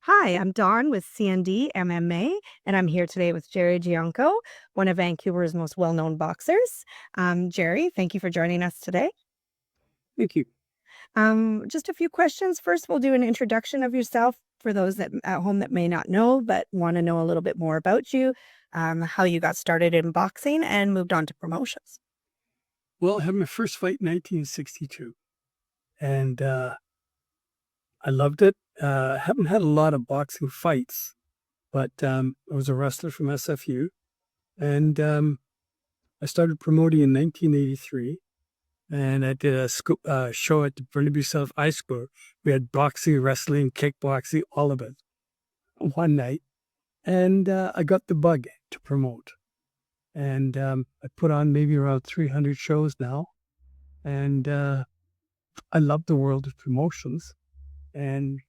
Hi, I'm Dawn with CNDMMA, and I'm here today with Gerry Gianco, one of Vancouver's most well-known boxers. Gerry, thank you for joining us today. Thank you. Just a few questions. First, we'll do an introduction of yourself for those that at home that may not know, but want to know a little bit more about you, how you got started in boxing and moved on to promotions. Well, I had my first fight in 1962, and I loved it. Haven't had a lot of boxing fights, but I was a wrestler from SFU, and I started promoting in 1983. And I did a show at the Burnaby South High School. We had boxing, wrestling, kickboxing, all of it one night. And I got the bug to promote. And I put on maybe around 300 shows now. And I love the world of promotions. And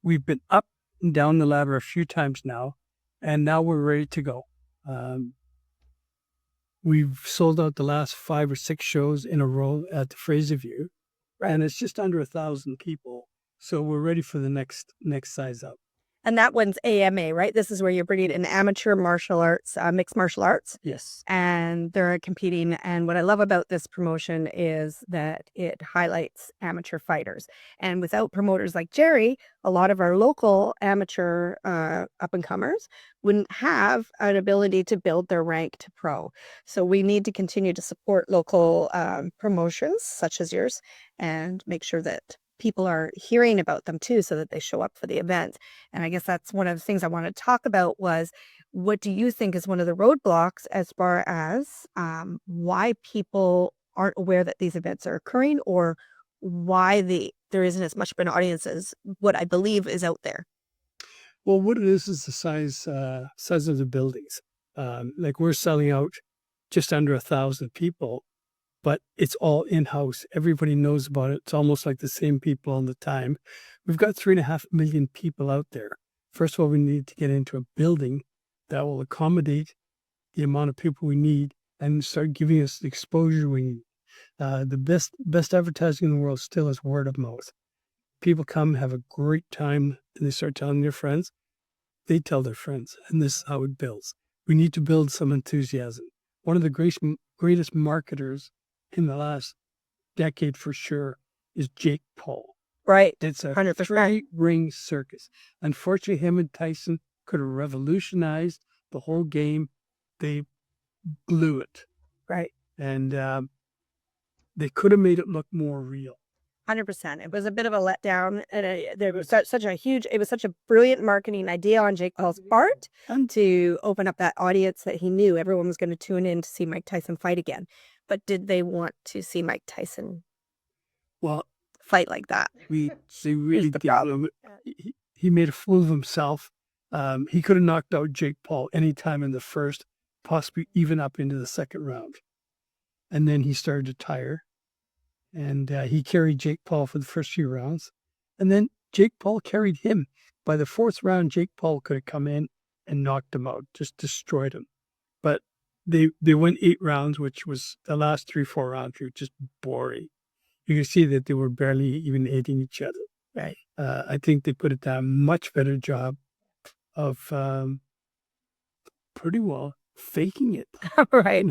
we've been up and down the ladder a few times now. And now we're ready to go. We've sold out the last 5 or 6 shows in a row at the Fraser View, and it's just under 1,000 people. So we're ready for the next size up. And that one's AMA, right? This is where you're bringing in amateur martial arts, mixed martial arts. Yes. And they're competing. And what I love about this promotion is that it highlights amateur fighters. And without promoters like Gerry, a lot of our local amateur up and comers wouldn't have an ability to build their rank to pro. So we need to continue to support local promotions such as yours and make sure that people are hearing about them too, so that they show up for the event. And I guess that's one of the things I want to talk about was, what do you think is one of the roadblocks as far as why people aren't aware that these events are occurring, or why there isn't as much of an audience as what I believe is out there? Well, what it is the size of the buildings. Like we're selling out just under 1,000 people, but it's all in-house. Everybody knows about it. It's almost like the same people all the time. We've got 3.5 million people out there. First of all, we need to get into a building that will accommodate the amount of people we need and start giving us the exposure we need. The best advertising in the world still is word of mouth. People come, have a great time, and they start telling their friends. They tell their friends, and this is how it builds. We need to build some enthusiasm. One of the greatest marketers in the last decade for sure is Jake Paul. Right. It's a 100%. 3-ring circus. Unfortunately, him and Tyson could have revolutionized the whole game. They blew it. Right. And they could have made it look more real. 100%. It was a bit of a letdown, and there was it was such a brilliant marketing idea on Jake Paul's part to open up that audience that he knew everyone was going to tune in to see Mike Tyson fight again. But did they want to see Mike Tyson fight like that? They really did. He made a fool of himself. He could have knocked out Jake Paul anytime in the first, possibly even up into the second round. And then he started to tire. And he carried Jake Paul for the first few rounds. And then Jake Paul carried him. By the 4th round, Jake Paul could have come in and knocked him out, just destroyed him. But they went 8 rounds, which was the last 3-4 rounds were just boring. You can see that they were barely even hitting each other. Right. I think they put a much better job of pretty well faking it. Right.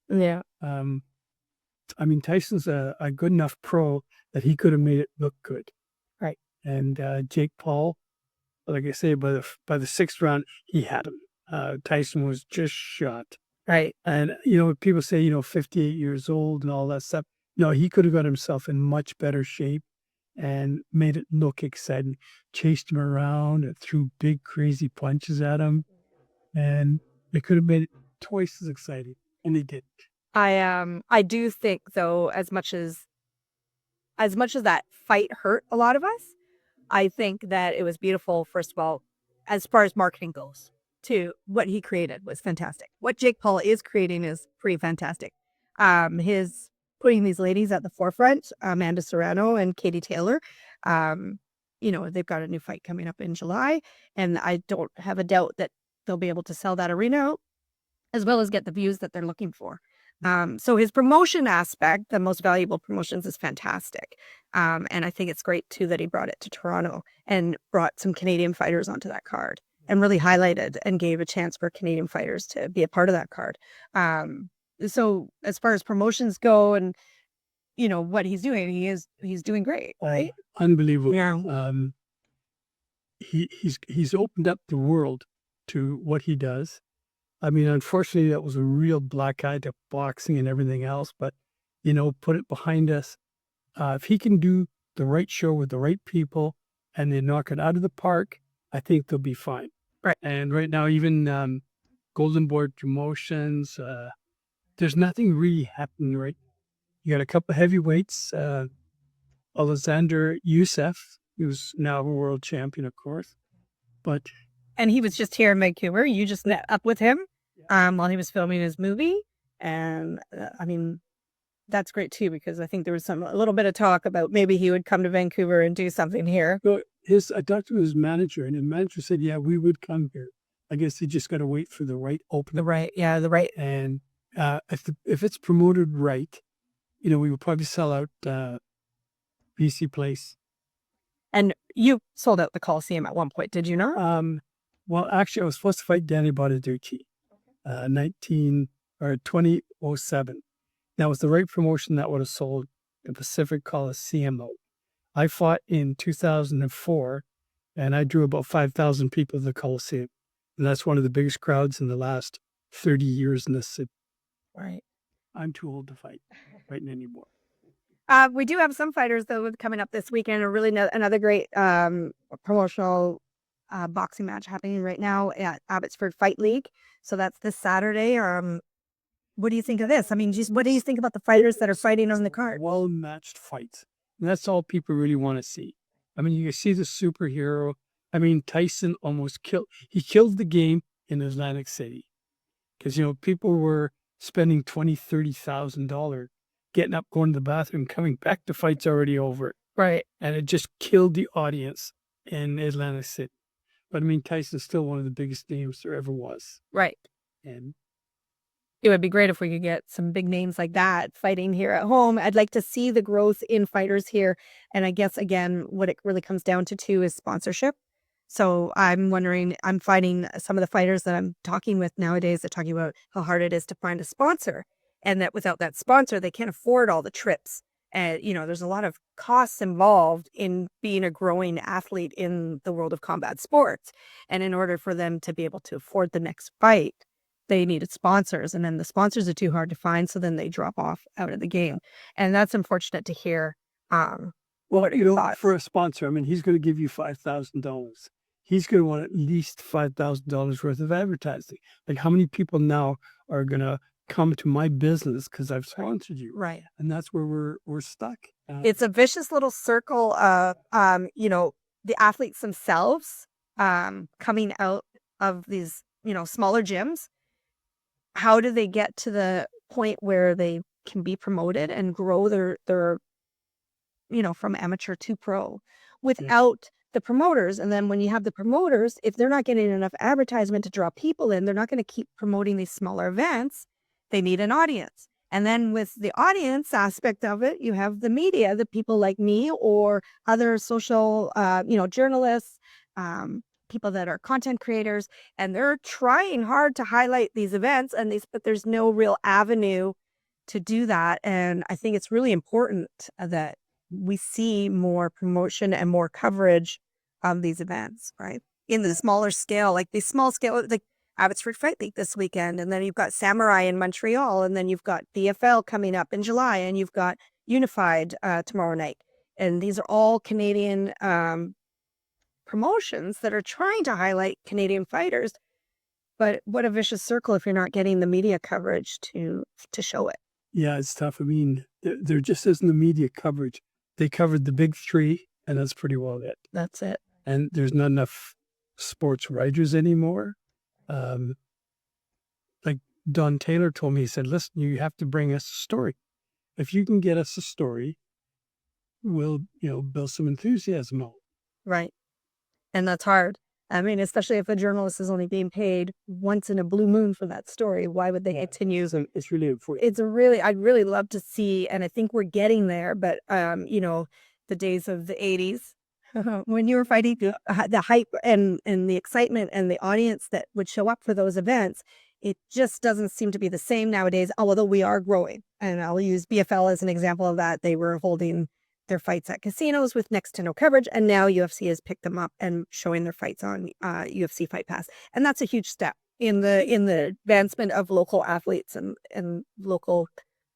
Yeah. I mean, Tyson's a good enough pro that he could have made it look good. Right. And Jake Paul, like I say, by the 6th round, he had him. Tyson was just shot. Right. And, people say, 58 years old and all that stuff. No, he could have got himself in much better shape and made it look exciting. Chased him around and threw big, crazy punches at him. And they could have made it twice as exciting. And they didn't. I do think, though, as much as that fight hurt a lot of us, I think that it was beautiful, first of all, as far as marketing goes, to what he created was fantastic. What Jake Paul is creating is pretty fantastic. His putting these ladies at the forefront, Amanda Serrano and Katie Taylor, they've got a new fight coming up in July, and I don't have a doubt that they'll be able to sell that arena out, as well as get the views that they're looking for. So his promotion aspect, the most valuable promotions, is fantastic. And I think it's great too that he brought it to Toronto and brought some Canadian fighters onto that card and really highlighted and gave a chance for Canadian fighters to be a part of that card. So as far as promotions go and what he's doing, he's doing great, right? Unbelievable. Yeah. He's opened up the world to what he does. I mean, unfortunately, that was a real black eye to boxing and everything else, but, put it behind us. If he can do the right show with the right people and they knock it out of the park, I think they'll be fine. Right. And right now, even Golden Boy Promotions, there's nothing really happening right. You got a couple of heavyweights, Alexander Youssef, who's now a world champion, of course. And he was just here in Vancouver. You just met up with him while he was filming his movie. And I mean, that's great too, because I think there was a little bit of talk about maybe he would come to Vancouver and do something here. So I talked to his manager, and his manager said, yeah, we would come here. I guess they just got to wait for the right opening. The right. And if it's promoted right, we would probably sell out BC Place. And you sold out the Coliseum at one point, did you not? Well, actually, I was supposed to fight Danny Bonaducci, 2007. That was the right promotion that would have sold the Pacific Coliseum out. I fought in 2004, and I drew about 5,000 people at the Coliseum. And that's one of the biggest crowds in the last 30 years in this city. Right. I'm too old to fight anymore. We do have some fighters, though, coming up this weekend. Another great promotional boxing match happening right now at Abbotsford Fight League. So that's this Saturday. What do you think of this? I mean, what do you think about the fighters that are fighting on the card? Well-matched fights. And that's all people really want to see. I mean, you see the superhero. I mean, Tyson almost killed the game in Atlantic City. Because, people were spending $20,000, $30,000 getting up, going to the bathroom, coming back, the fight's already over. Right. And it just killed the audience in Atlantic City. But I mean, Tyson's still one of the biggest names there ever was. Right. And it would be great if we could get some big names like that fighting here at home. I'd like to see the growth in fighters here. And I guess, again, what it really comes down to too is sponsorship. So I'm wondering, I'm finding some of the fighters that I'm talking with nowadays, they're talking about how hard it is to find a sponsor, and that without that sponsor, they can't afford all the trips. And, there's a lot of costs involved in being a growing athlete in the world of combat sports. And in order for them to be able to afford the next fight, they needed sponsors, and then the sponsors are too hard to find. So then they drop off out of the game. And that's unfortunate to hear. For a sponsor, I mean, he's going to give you $5,000. He's going to want at least $5,000 worth of advertising. Like, how many people now are going to come to my business because I've sponsored you? Right. And that's where we're stuck. It's a vicious little circle of, the athletes themselves coming out of these, smaller gyms. How do they get to the point where they can be promoted and grow their from amateur to pro without the promoters? And then when you have the promoters, if they're not getting enough advertisement to draw people in, they're not going to keep promoting these smaller events. They need an audience. And then with the audience aspect of it, you have the media, the people like me or other social, journalists, people that are content creators, and they're trying hard to highlight these events but there's no real avenue to do that. And I think it's really important that we see more promotion and more coverage of these events, right? In the smaller scale, like the small scale, like Abbotsford Fight League this weekend. And then you've got Samurai in Montreal. And then you've got BFL coming up in July. And you've got Unified tomorrow night. And these are all Canadian promotions that are trying to highlight Canadian fighters. But what a vicious circle if you're not getting the media coverage to show it. Yeah, it's tough. I mean, there just isn't the media coverage. They covered the big three, and that's pretty well it. That's it. And there's not enough sports writers anymore. Like Don Taylor told me, he said, listen, you have to bring us a story. If you can get us a story, we'll, build some enthusiasm out. Right. And that's hard. I mean, especially if a journalist is only being paid once in a blue moon for that story, why would they continue? So it's really important. It's I'd really love to see, and I think we're getting there, but, you know, the days of the 80s, when you were fighting, the hype and the excitement and the audience that would show up for those events, it just doesn't seem to be the same nowadays, although we are growing. And I'll use BFL as an example of that. They were holding their fights at casinos with next to no coverage, and now UFC has picked them up and showing their fights on UFC Fight Pass. And that's a huge step in the advancement of local athletes and local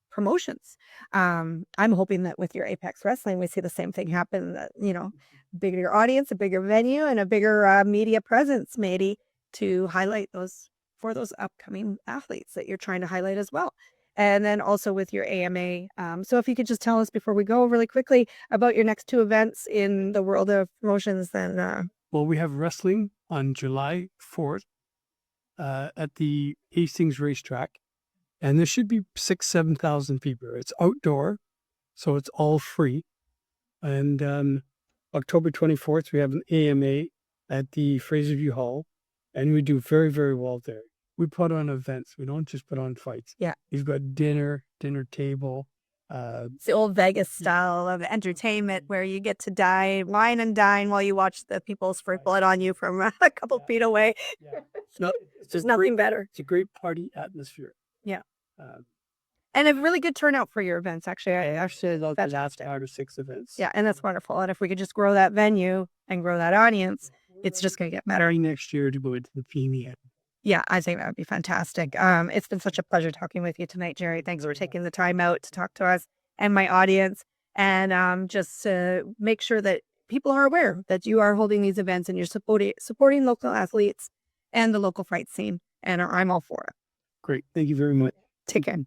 promotions. I'm hoping that with your Apex Wrestling, we see the same thing happen, that, you know, bigger audience, a bigger venue, and a bigger media presence, maybe, to highlight those for those upcoming athletes that you're trying to highlight as well. And then also with your AMA. So if you could just tell us before we go really quickly about your next 2 events in the world of promotions, then. Well, we have wrestling on July 4th at the Hastings racetrack, and there should be 7,000 people. It's outdoor, so it's all free. And October 24th, we have an AMA at the Fraserview Hall, and we do very, very well there. We put on events. We don't just put on fights. Yeah. We've got dinner table. It's the old Vegas style of entertainment where you get to wine and dine while you watch the people spray blood on you from a couple feet away. There's nothing better. It's a great party atmosphere. Yeah. Um, And a really good turnout for your events, actually. I actually love the last 5 or 6 events. Yeah, and that's wonderful. And if we could just grow that venue and grow that audience, it's just going to get better. Starting next year to go into the PME. Yeah, I think that would be fantastic. It's been such a pleasure talking with you tonight, Gerry. Thanks for taking the time out to talk to us and my audience. And just to make sure that people are aware that you are holding these events and you're supporting local athletes and the local fight scene. And I'm all for it. Great. Thank you very much. Take care.